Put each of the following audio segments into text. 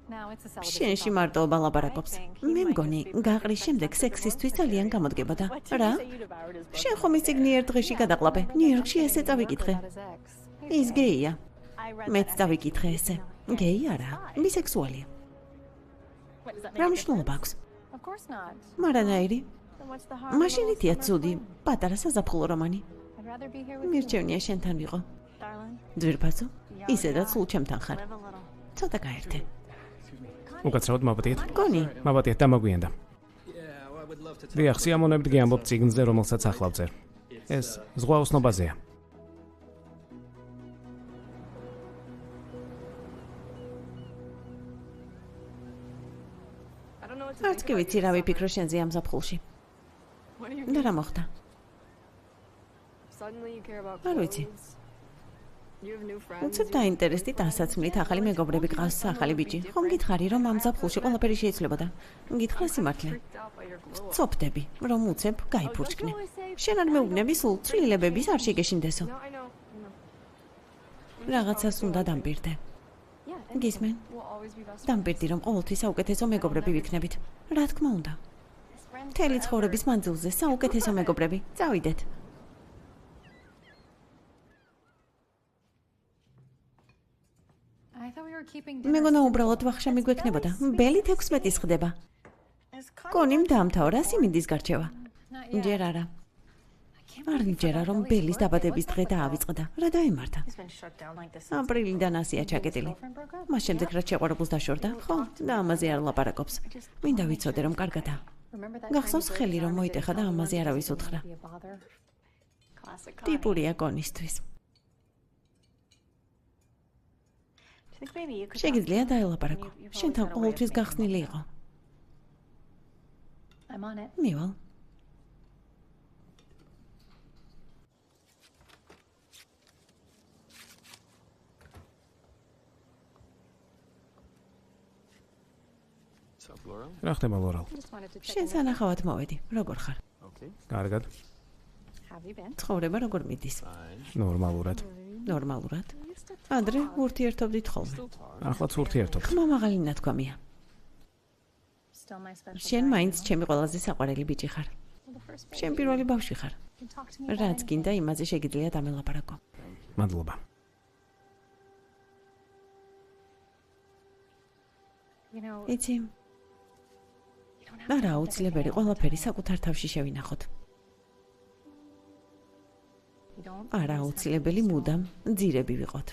შენში მარტოობა ლაპარაკობს. მე მგონი, გაყრის შემდეგ სექსისთვის ძალიან გამოდგებოდა. რა? შენ ხომ ის წიგნი ერთ დღეში გადაყლაპე. ნიუ-იორკში ესე წავიკითხე. ის გეია. მეც წავიკითხე ესე. გეი არა, ბისექსუალია. რა მნიშვნელობა აქვს? მარანაირი. მაშინითია ცუდი, პატარა საზაფხულო რომანი. მირჩევნია შენთან ვიყო. ძვირფასო, ისედაც სულ ჩემთან ხარ. ცოტა გაერთე. უკაცრავად მაბატიეთ. გონი. მაბატიეთ დამაგვიანდა. დიახ, სიამოვნებით გიამბობ წიგნზე, რომელსაც ახლა ვწერ. ეს ზღვა ოსნობაზეა. არც კი ვიცი რა ვიფიქრო შენზე ამ ზაფხულში. და რა მოხდა? არ ვიცი. უცებ დაინტერესდით ასაცმლით ახალი მეგობრები გყავს ახალი ბიჭი. ხომ გითხარი რომ ამ ზაფხულში ყველაფერი შეიძლებოდა? გითხრა სიმართლე. ვწოფდები რომ უცებ გაიფურჩკნე. შენ არ მეუბნები სულ ცვლილებების არ შეგეშინდესო. რაღაცას უნდა დამპირდე. გისმენ? დამპირდი რომ ყოველთვის საუკეთესო მეგობრები ვიქნებით. რა თქმა უნდა. მთელი ცხოვრების მანძილზე საუკეთესო მეგობრები. წავიდეთ. მეგონა უბრალოდ ვახშამი გვექნებოდა. ბელი 16-ის ხდება. კონიმ დაამთავრა სიმინდის გარჩევა. ჯერ არა. არ მიჯერა რომ ბელის დაბადების დღე დაავიწყდა. რა დაემართა? აპრილიდან ასია ჩაკეტილი. მას შემდეგ რაც შეყვარებულს დაშორდა, ხო? და ამაზე არ ლაპარაკობს. მინდა ვიცოდე რომ კარგადაა. გახსოვს ხელი რომ მოიტეხა და ამაზე არავის უთხრა. ტიპურია კონისთვის. შეგიძლია დაელაპარაკო. შენთან ყოველთვის გახსნილი იყო. მივალ. რა ხდება ლორალ? შენ სანახავად მოვედი. როგორ ხარ? კარგად. ცხოვრება როგორ მიდის? ნორმალურად. ნორმალურად. ადრე ურთიერთობდით ხოლმე. ახლაც ურთიერთობთ. ხმა მაღალი ნათქვამია. შენ მაინც ჩემი ყველაზე საყვარელი ბიჭი ხარ. შენ პირველი ბავშვი ხარ. რაც გინდა იმაზე შეგიძლია დამელაპარაკო. მადლობა. იცი, არა აუცილებელი ყველაფერი საკუთარ თავში შევინახოთ. არა აუცილებელი მუდამ ძირები ვიყოთ.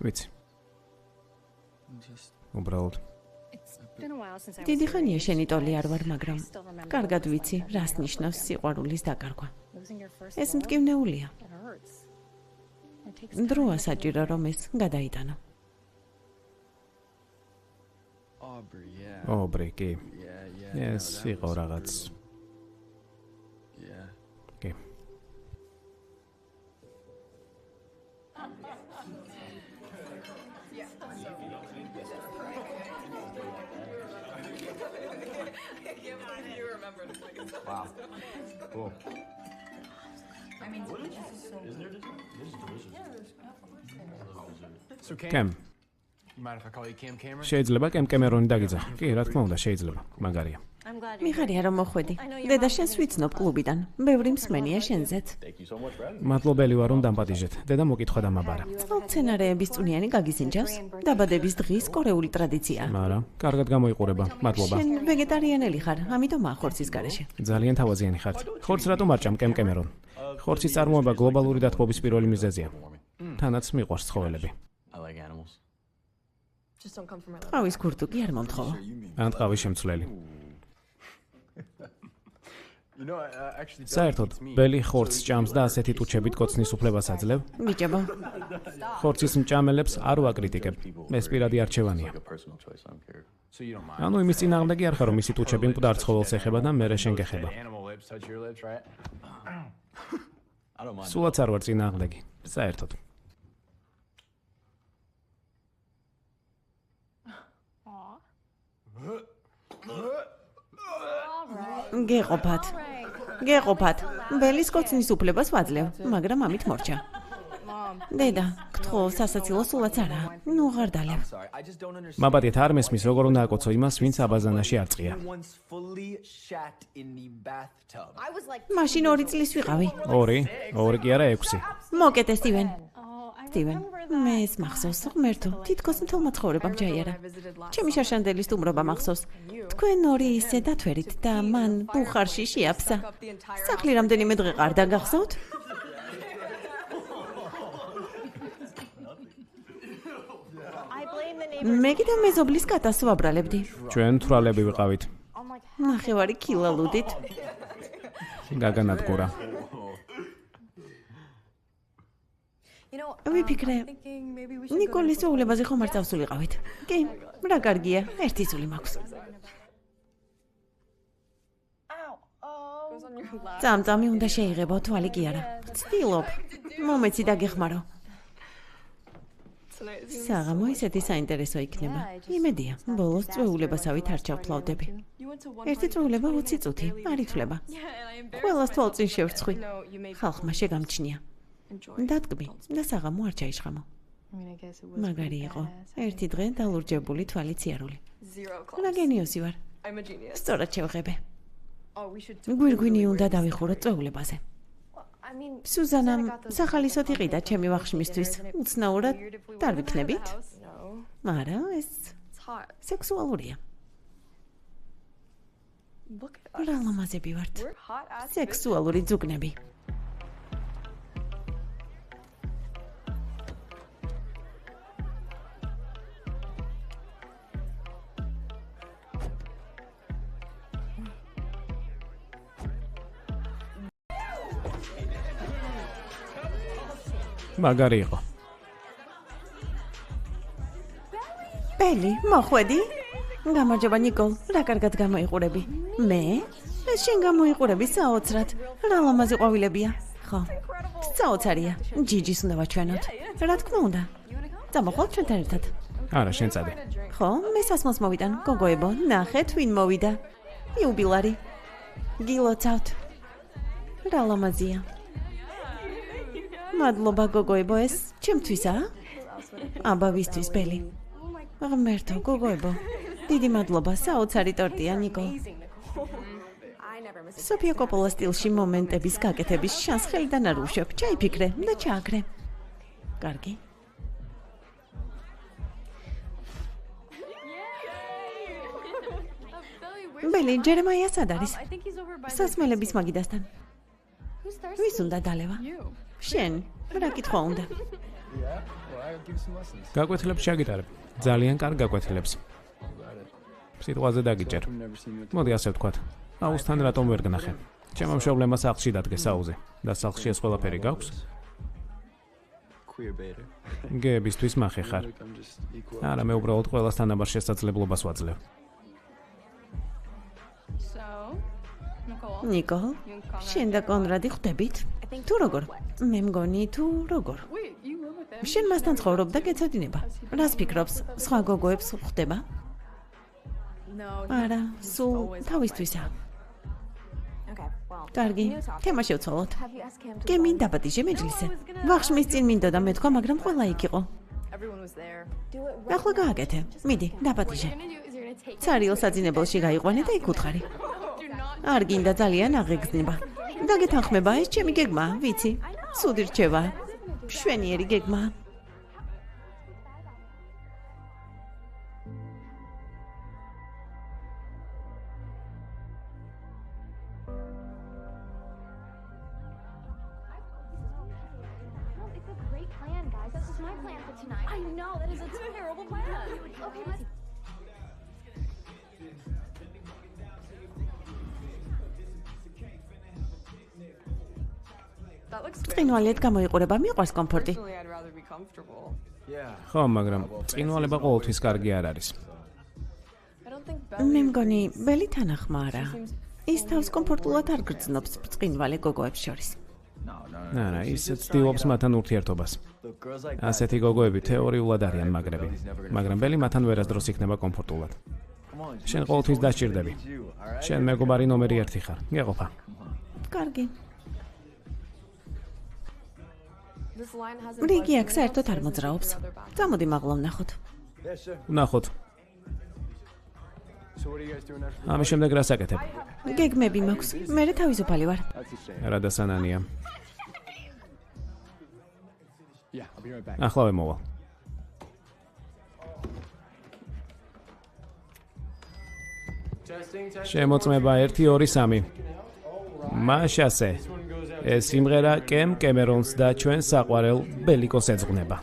ვიცი. უბრალოდ. დიდი ხანია შენი ტოლი არ ვარ, მაგრამ კარგად ვიცი, რას ნიშნავს სიყვარულის დაკარგვა. ეს მტკივნეულია. დროა საჭირო რომ ეს გადაიტანო. ობრი, კი. ეს იყო რაღაც. კი. Wow. Cool. I mean, what is so isn't there this is delicious. So Cam. You mind if I call you Cam Cameron? შეიძლება კემ კემერონი დაგიძახ. კი, რა თქმა უნდა, შეიძლება. მაგარია. მიხარია რომ მოხვედი. დედა შენს ვიცნობ კლუბიდან. ბევრი მსმენია შენზეც. მადლობელი ვარ რომ დამპატიჟეთ. დედა მოკითხვა დამაბარა. წყალმცენარეების წვნიანი გაგიზინჯავს. დაბადების დღის კორეული ტრადიციაა. მაგრამ კარგად გამოიყურება. მადლობა. შენ ვეგეტარიანელი ხარ, ამიტომ ახორცის გარეშე. ძალიან თავაზიანი ხართ. ხორცს რატომ არ ჭამ კემ კემერონ? ხორცის წარმოება გლობალური დათბობის პირველი მიზეზია. თანაც მიყვარს ცხოველები. I like animals. Just don't come from my ტყავის ქურთუკი არ მომთხოვა. ან ტყავის შემცვლელი. საერთოდ, ბელი ხორცს ჭამს და ასეთი ტუჩებით კოცნის უფლებას აძლევ? მიჭებო. ხორცის მჭამელებს არ ვაკრიტიკებ. ეს პირადი არჩევანია. ანუ იმის წინააღმდეგი არ ხარ რომ ისი ტუჩები მკვდარ ცხოველს ეხება და მერე შენ გეხება. სულაც არ ვარ წინააღმდეგი. საერთოდ. გეყოფათ. გეყოფათ. ბელის კოცნის უფლებას ვაძლევ, მაგრამ ამით მორჩა. დედა, გთხოვ, სასაცილო სულაც არა. ნუ ღარ დალევ. მაბადეთ არ მესმის როგორ უნდა აკოცო იმას, ვინც აბაზანაში არ წია. მაშინ 2 წლის ვიყავი. 2 კი არა 6. მოკეთე სტივენ. სტივენ, მე ეს მახსოვს, ღმერთო, თითქოს მთელმა ცხოვრებამ ჩაიარა. ჩემი შარშანდელი სტუმრობა მახსოვს. თქვენ 2 ისე დათვერით და მან ბუხარში შეაფსა. სახლი რამდენიმე დღე ყარდა, გახსოვთ? მე კიდე მეზობლის კატას ვაბრალებდი. ჩვენ თვალები ვიყავით. ნახევარი კილა ლუდით. გაგანადგურა. ვიფიქრე, ნიკოლის უულებაზე ხომ არ წავსულიყავით. კი, რა კარგია, 1 წული მაქვს. წამწამი უნდა შეიღებო, თვალი კი არა. ვცდილობ, მომეცი დაგეხმარო. საღამო ისეთი საინტერესო იქნება. იმედია, ბოლოს წვეულებასავით არ ჩავფლავდები. 1 წვეულება 20 წუთი, არ ითვლება. ყველას თვალწინ შევრცხვი. ხალხმა შეგამჩნია. დადგმი და საღამო არ ჩაიშხამო. მაგარი იყო. 1 დღე დალურჯებული თვალი ციარული. რა გენიოსი ვარ. სწორად შევღებე. გვირგვინი უნდა დავიხუროთ წვეულებაზე. სუზანამ სახალისოდ იყიდა ჩემი ვახშმისთვის. უცნაურად არ ვიქნებით? არა, ეს სექსუალურია. რა ლამაზები ვართ. სექსუალური ძუგნები. მაგარი იყო. ბელი, მოხვედი? გამარჯობა ნიკოლ, რა კარგად გამოიყურები. მე? შენ გამოიყურები საოცრად. რა ლამაზი ყვავილებია. ხო. საოცარია. ჯიჯის უნდა ვაჩვენოთ. რა თქმა უნდა. წამოხვალ ჩვენთან ერთად. არა, შენ წადი. ხო, მე სასმელს მოვიდან. გოგოებო, ნახეთ ვინ მოვიდა. იუბილარი. გილოცავთ. რა ლამაზია. მადლობა გოგოებო, ეს ჩემთვისაა? აბავისთვის ბელი. ღმერთო, გოგოებო, დიდი მადლობა, საოცარი ტორტია, ნიკოლ. სოფია კოპოლა სტილში მომენტების გაკეთების შანს ხელიდან არ უშვებ. ჩაიფიქრე და ჩააქრე. კარგი. ბელი, ჯერემაია სად არის? სასმელების მაგიდასთან. ვის უნდა დალევა? შენ, რა კითხვა უნდა? გაკვეთილებს შეგიტარებ. ძალიან კარგ გაკვეთილებს. სიტყვაზე დაგიჭერ. მოდი ასე ვთქვათ. აუზთან რატომ ვერ გნახე? ჩემო მშობლებმა სახლში დადგეს აუზე. და სახლში ეს ყველაფერი გაქვს? გეებისთვის მახე ხარ. არა, მე უბრალოდ ყველას თანაბარ შესაძლებლობას ვაძლევ. ნიკოლ, შენ და კონრადი ხვდებით? თუ როგორ? მე მგონი თუ როგორ? შენ მასთან ცხოვრობ და გეცოდინება. რას ფიქრობს? სხვა გოგოებს ხვდება? არა, სულ თავისთვისაა. კარგი, თემა შევცვალოთ. კი მინდა დაპატიჟე მეჯლისზე. ვახშმის წინ მინდოდა მეთქვა, მაგრამ ყველა იქ იყო. ახლა გააკეთე. მიდი, დაპატიჟე. ცარიელ საძინებელში გაიყვანე და იქ უთხარი. არ გინდა ძალიან აღეგზნება. დაგეთანხმება ეს ჩემი გეგმა, ვიცი. სუდი რჩევა. მშვენიერი გეგმა. წინვალეთ გამოიყურება, მიყვარს კომფორტი. ხო, მაგრამ წინვალება ყოველთვის კარგი არ არის. მე მგონი, ბელი თანახმა არა. ის თავს კომფორტულად არ გრძნობს წინვალე გოგოებს შორის. არა, ის ცდილობს მათთან ურთიერთობას. ასეთი გოგოები თეორიულად არიან მაგრები, მაგრამ ბელი მათთან ვერასდროს იქნება კომფორტულად. შენ ყოველთვის დასჭირდები. შენ მეგობარი ნომერი 1 ხარ. გეყოფა. კარგი. This line hasn't რიგი budged აქ საერთოდ არ მოძრაობს. წამოდი მაღლა ვნახოთ. ვნახოთ. ამის შემდეგ რას აკეთებ? გეგმები მაქვს. მე თავისუფალი ვარ. რა დასანანია. ახლავე მოვალ. შემოწმება 1 2 3. მაშასე. ეს სიმღერა კემ კემერონს და ჩვენ საყვარელ ბელიკოს ეძღვნება.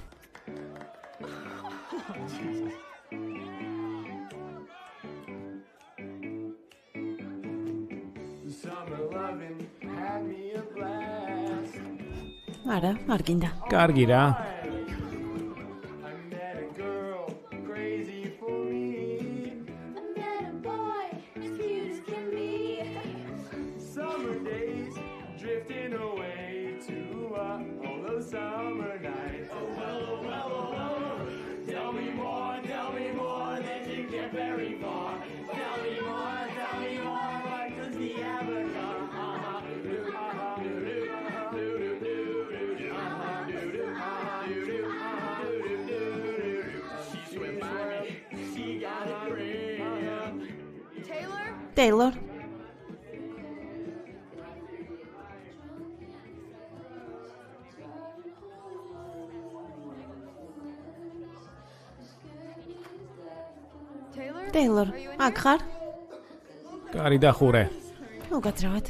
არა, არ გინდა. კარგი რა. Taylor. Taylor, აქ ხარ? კარი დახურე. მოგაძრავად.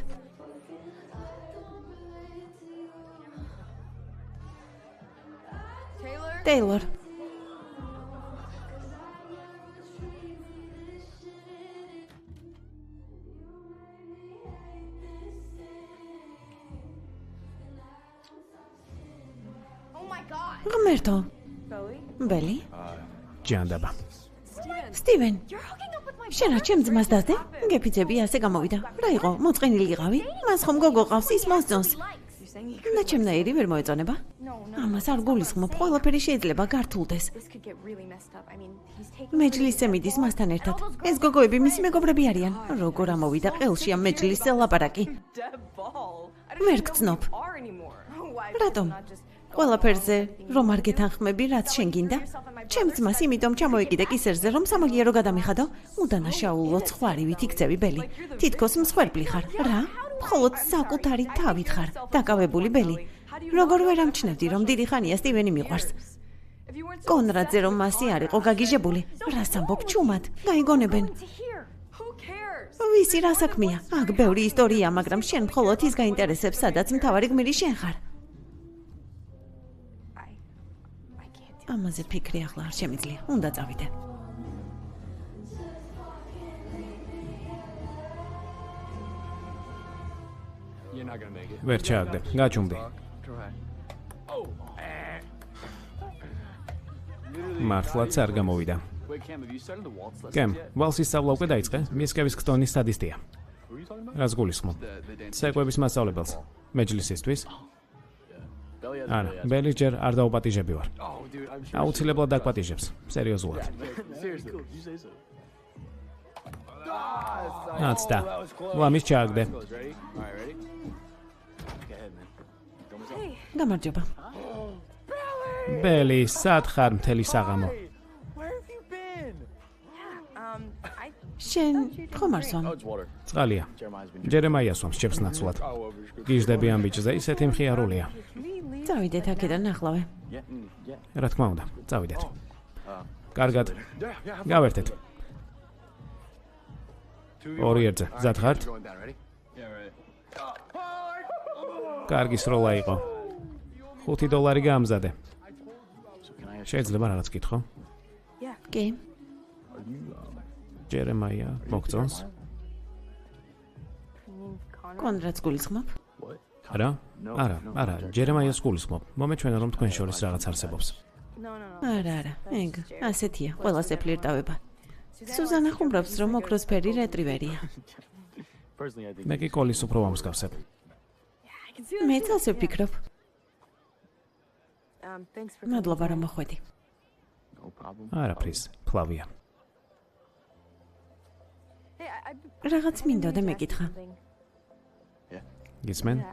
Taylor. ღმერთო. ბელი? ჯანდაბა. სტივენ. შენ რა ჩემ ძმას დასდე? გეფიცები ასე გამოვიდა. რა იყო? მოწყენილი იყავი? მას ხომ გოგო ყავს ის მოსწონს. და ჩემნაირი ვერ მოეწონება? ამას არ გულისხმობ, ყველაფერი შეიძლება გართულდეს. მეჯლისზე მიდის მასთან ერთად. ეს გოგოები მისი მეგობრები არიან. როგორ ამოვიდა ყელში ამ მეჯლისზე ლაპარაკი? ვერ გწნობ. რატომ? ყველაფერზე რომ არ გეთანხმები, რაც შენ გინდა? ჩემ ძმას იმიტომ ჩამოეკიდე კისერზე, რომ სამაგიერო გადამიხადო? უდანაშაულოდ ხვარივით იქცევი ბელი. თითქოს მსხვერპლი ხარ. რა? მხოლოდ საკუთარი თავით ხარ. დაკავებული ბელი. როგორ ვერ ამჩნევდი, რომ დიდი ხანია სტივენი მიყვარს? კონრადზე რომ მასი არ იყო გაგიჟებული. რას ამბობ ჩუმად? გაიგონებენ. ვისი რა საქმეა? აქ ბევრი ისტორია, მაგრამ შენ მხოლოდ ის გაინტერესებს, სადაც მთავარი გმირი შენ ხარ. ამაზე ფიქრი ახლა არ შემიძლია. უნდა წავიდე. ვერ ჩააგდე. გაჩუმდი. მართლაც არ გამოვიდა. კემ, ვალსის სწავლა უკვე დაიწყე? მისკევის ქტონის სადისტია. რას გულისხმობ? ცეკვების მასწავლებელს. მეჯლისისთვის? არა, ბელი ჯერ არ დაუპატიჟები ვარ. აუცილებლად დაგპატიჟებს, სერიოზულად. აცდა. ლამის ჩააგდე. გამარჯობა. ბელი, სად ხარ მთელი საღამო? შენ ხომ არ სვამ? წყალია. ჯერემაია სვამს ჭებს ნაცვლად. გიჟდები ამ ბიჭზე, ისეთი მხიარულია. წავიდეთ აქედან ახლავე. რა თქმა უნდა, წავიდეთ. კარგად. გავერთეთ. ორი ერთზე, მზად ხართ? კარგი სროლა იყო. $5 გაამზადე. შეიძლება რაღაც გითხო? კი. ჯერემაია მოგწონს? კონრადს გულისხმობ? რა? არა, ჯერემაიას გულისხმობ. მომეჩვენა რომ თქვენ შორის რაღაც არსებობს. არა, ეგ, ასეთია, ყველასე ფლირტავება. სუზანა ხუმრობს, რომ ოქროსფერი რეტრივერია. მე კი კოლის უფრო ვამსგავსებ. მეც ასე ვფიქრობ. მადლობა რომ მოხვედი. არაფრის, ფლავია. რაღაც მინდოდა მეკითხა. გისმენ?